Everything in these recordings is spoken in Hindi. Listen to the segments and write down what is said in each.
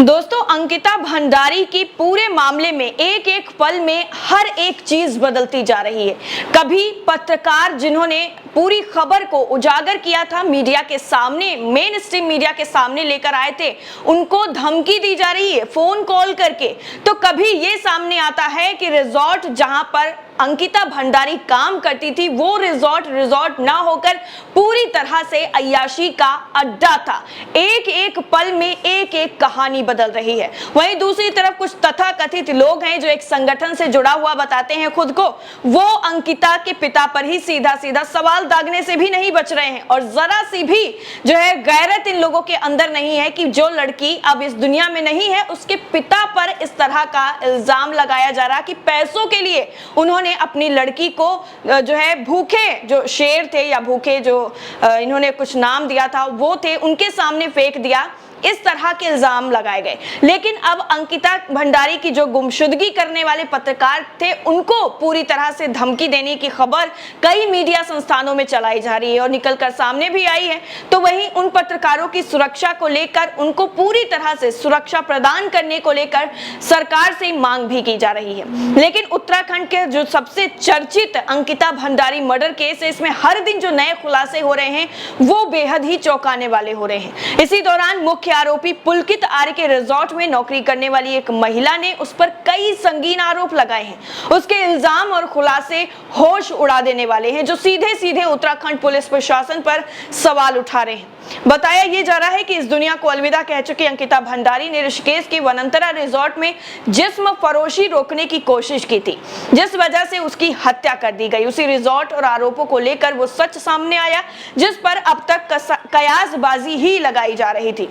दोस्तों, अंकिता भंडारी की पूरे मामले में एक एक पल में हर एक चीज बदलती जा रही है। कभी पत्रकार जिन्होंने पूरी खबर को उजागर किया था, मीडिया के सामने, मेन स्ट्रीम मीडिया के सामने लेकर आए थे, उनको धमकी दी जा रही है फोन कॉल करके। तो कभी ये सामने आता है कि रिजॉर्ट जहां पर अंकिता भंडारी काम करती थी वो रिजॉर्ट ना होकर पूरी तरह से अय्याशी का अड्डा था। एक एक पल में एक एक कहानी बदल रही है। वहीं दूसरी तरफ कुछ तथाकथित लोग हैं जो एक संगठन से जुड़ा हुआ बताते हैं खुद को, वो अंकिता के पिता पर ही सीधा सीधा सवाल दागने से भी नहीं बच रहे हैं। और जरा सी भी जो है गैरत इन लोगों के अंदर नहीं है कि जो लड़की अब इस दुनिया में नहीं है उसके पिता पर इस तरह का इल्जाम लगाया जा रहा कि पैसों के लिए उन्होंने अपनी लड़की को जो है भूखे जो शेर थे या भूखे जो इन्होंने कुछ नाम दिया था वो थे, उनके सामने फेंक दिया। इस तरह के इल्जाम लगाए गए। लेकिन अब अंकिता भंडारी की जो गुमशुदगी करने वाले पत्रकार थे उनको पूरी तरह से धमकी देने की खबर कई मीडिया संस्थानों में चलाई जा रही है और निकलकर सामने भी आई है। तो वहीं उन पत्रकारों की सुरक्षा को लेकर, उनको पूरी तरह से सुरक्षा प्रदान करने को लेकर सरकार से मांग भी की जा रही है। लेकिन उत्तराखंड के जो सबसे चर्चित अंकिता भंडारी मर्डर केस है, इसमें हर दिन जो नए खुलासे हो रहे हैं वो बेहद ही चौंकाने वाले हो रहे हैं। इसी दौरान मुख्य आरोपी पुलकित आर्य के रिजॉर्ट में नौकरी करने वाली एक महिला ने उस पर कई संगीन आरोप लगाए हैं। उसके इल्जाम और खुलासे होश उड़ा देने वाले हैं, जो सीधे सीधे उत्तराखंड पुलिस प्रशासन पर सवाल उठा रहे हैं। बताया यह जा रहा है कि इस दुनिया को अलविदा कह चुकी अंकिता भंडारी ने ऋषिकेश के वनंतरा रिजॉर्ट में जिस्म फरोशी रोकने की कोशिश की थी, जिस वजह से उसकी हत्या कर दी गई। उसी रिजॉर्ट और आरोपों को लेकर वो सच सामने आया जिस पर अब तक कयासबाजी ही लगाई जा रही थी।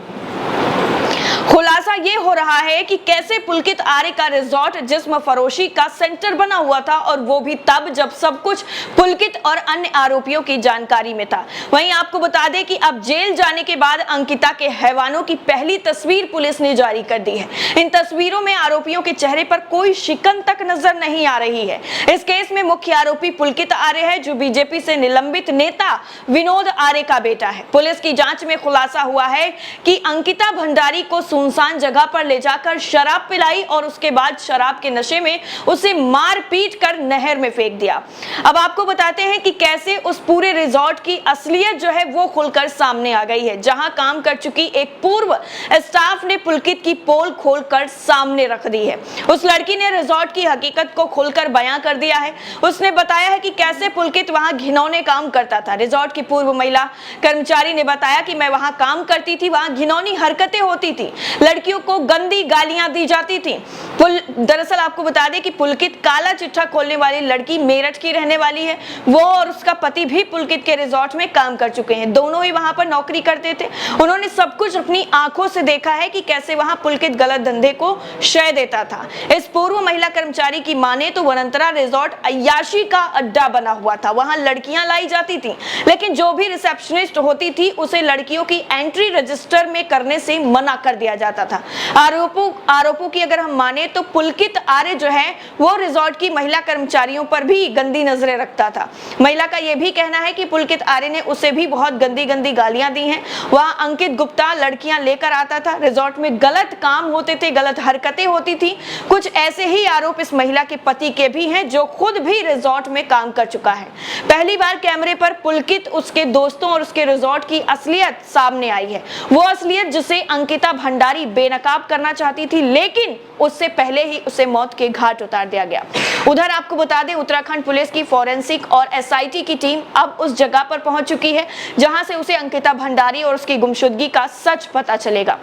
खुलासा ये हो रहा है कि कैसे पुलकित आर्य का रिजॉर्ट जिस्म फरोशी का सेंटर बना हुआ था, और वो भी तब जब सब कुछ पुलकित और अन्य आरोपियों की जानकारी में था। वहीं आपको बता दें कि अब जेल जाने के बाद अंकिता के हैवानों की पहली तस्वीर पुलिस ने जारी कर दी है। इन तस्वीरों में आरोपियों के चेहरे पर कोई शिकन तक नजर नहीं आ रही है। इस केस में मुख्य आरोपी पुलकित आर्य है, जो बीजेपी से निलंबित नेता विनोद आर्य का बेटा है। पुलिस की जांच में खुलासा हुआ है कि अंकिता भंडारी को सुनसान जगह पर ले जाकर शराब पिलाई और उसके बाद शराब के नशे में उसे मार पीट कर नहर में फेंक दिया। अब आपको बताते हैं कि कैसे उस पूरे रिजॉर्ट की असलियत जो है वो खुलकर सामने आ गई है। जहां काम कर चुकी एक पूर्व स्टाफ ने पुलकित की पोल खोलकर सामने रख दी है। उस लड़की ने रिजॉर्ट की हकीकत को खुलकर बयां कर दिया है। उसने बताया है कि कैसे पुलकित वहां घिनौने काम करता था। रिजॉर्ट की पूर्व महिला कर्मचारी ने बताया कि मैं वहां काम करती थी, वहां घिनौनी हरकतें होती थी, लड़कियों को गंदी गालियां दी जाती थी। दरअसल आपको बता दें कि पुलकित काला चिट्ठा खोलने वाली लड़की मेरठ की रहने वाली है। वो और उसका पति भी पुलकित के रिजॉर्ट में काम कर चुके हैं, दोनों ही वहां पर नौकरी करते थे। उन्होंने सब कुछ अपनी आंखों से देखा है कि कैसे वहां पुलकित गलत धंधे को शय देता था। इस पूर्व महिला कर्मचारी की माने तो वनंतरा रिजॉर्ट अय्याशी का अड्डा बना हुआ था। वहां लड़कियां लाई जाती थी, लेकिन जो भी रिसेप्शनिस्ट होती थी उसे लड़कियों की एंट्री रजिस्टर में करने से मना कर दिया जाता था। आरोपों की अगर हम माने तो पुलकित आर्य जो है वो रिजॉर्ट की महिला कर्मचारियों पर भी गंदी नजरें रखता था। महिला का यह भी कहना है कि पुलकित आर्य ने उसे भी बहुत गंदी गंदी गालियां दी हैं। वहां अंकित गुप्ता लड़कियां लेकर आता था। रिजॉर्ट में गलत काम होते थे, गलत हरकतें होती थी। कुछ ऐसे ही आरोप इस महिला के पति के भी हैं, जो खुद भी रिजॉर्ट में काम कर चुका है। पहली बार कैमरे पर पुलकित, उसके दोस्तों और उसके रिजॉर्ट की असलियत सामने आई है। वो असलियत जिसे अंकिता भंडारी बेनकाब करना चाहती थी, लेकिन उससे पहले ही उसे मौत के घाट उतार दिया गया। उधर आपको बता दें, उत्तराखंड पुलिस की फॉरेंसिक और एसआईटी की टीम अब उस जगह पर पहुंच चुकी है जहां से उसे अंकिता भंडारी और उसकी गुमशुदगी का सच पता चलेगा।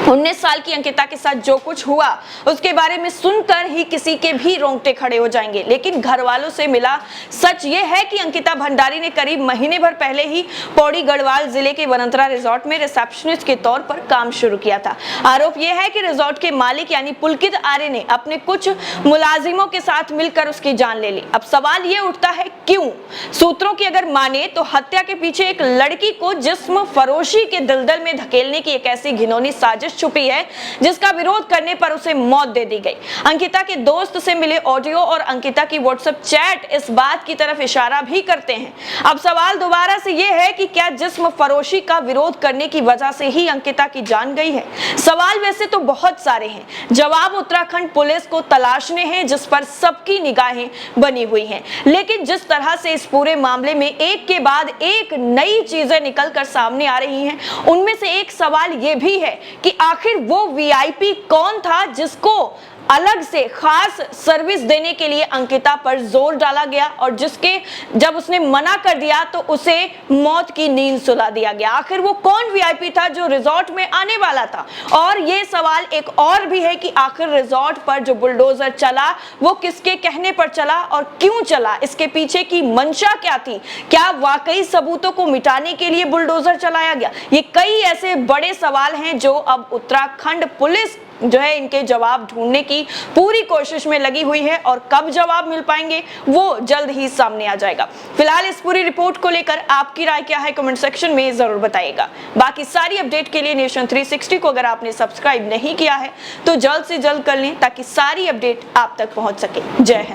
19 साल की अंकिता के साथ जो कुछ हुआ उसके बारे में सुनकर ही किसी के भी रोंगटे खड़े हो जाएंगे। लेकिन घर वालों से मिला सच ये है कि अंकिता भंडारी ने करीब महीने भर पहले ही पौड़ी गढ़वाल जिले के वनंतरा रिजॉर्ट में रिसेप्शनिस्ट के तौर पर काम शुरू किया था। आरोप यह है कि रिजॉर्ट के मालिक यानी पुलकित आर्य ने अपने कुछ मुलाजिमों के साथ मिलकर उसकी जान ले ली। अब सवाल ये उठता है क्यों? सूत्रों की अगर माने तो हत्या के पीछे एक लड़की को जिस्म फरोशी के दलदल में धकेलने की एक ऐसी घिनौनी साजिश साजिश छुपी है जिसका विरोध करने पर उसे मौत दे दी गई। अंकिता के दोस्त से मिले ऑडियो और अंकिता की व्हाट्सएप चैट इस बात की तरफ इशारा भी करते हैं। अब सवाल दोबारा से यह है कि क्या जिस्म फरोशी का विरोध करने की वजह से ही अंकिता की जान गई है? सवाल वैसे तो बहुत सारे हैं, जवाब उत्तराखंड पुलिस को तलाशने हैं जिस पर सबकी निगाहें बनी हुई हैं। लेकिन जिस तरह से इस पूरे मामले में एक के बाद एक नई चीजें निकलकर सामने आ रही हैं, उनमें से एक सवाल यह भी है कि आखिर वो वीआईपी कौन था जिसको अलग से खास सर्विस देने के लिए अंकिता पर जोर डाला गया और जिसके जब उसने मना कर दिया तो उसे मौत की नींद सुला दिया गया। आखिर वो कौन वीआईपी था जो रिजॉर्ट में आने वाला था? और ये सवाल एक और भी है कि आखिर रिजॉर्ट पर जो बुलडोजर चला वो किसके कहने पर चला और क्यों चला? इसके पीछे की मंशा क्या थी? क्या वाकई सबूतों को मिटाने के लिए बुलडोजर चलाया गया? ये कई ऐसे बड़े सवाल हैं जो अब उत्तराखंड पुलिस जो है इनके जवाब ढूंढने की पूरी कोशिश में लगी हुई है और कब जवाब मिल पाएंगे वो जल्द ही सामने आ जाएगा। फिलहाल इस पूरी रिपोर्ट को लेकर आपकी राय क्या है कमेंट सेक्शन में जरूर बताइएगा। बाकी सारी अपडेट के लिए नेशन 360 को अगर आपने सब्सक्राइब नहीं किया है तो जल्द से जल्द कर लें ताकि सारी अपडेट आप तक पहुंच सके। जय हिंद।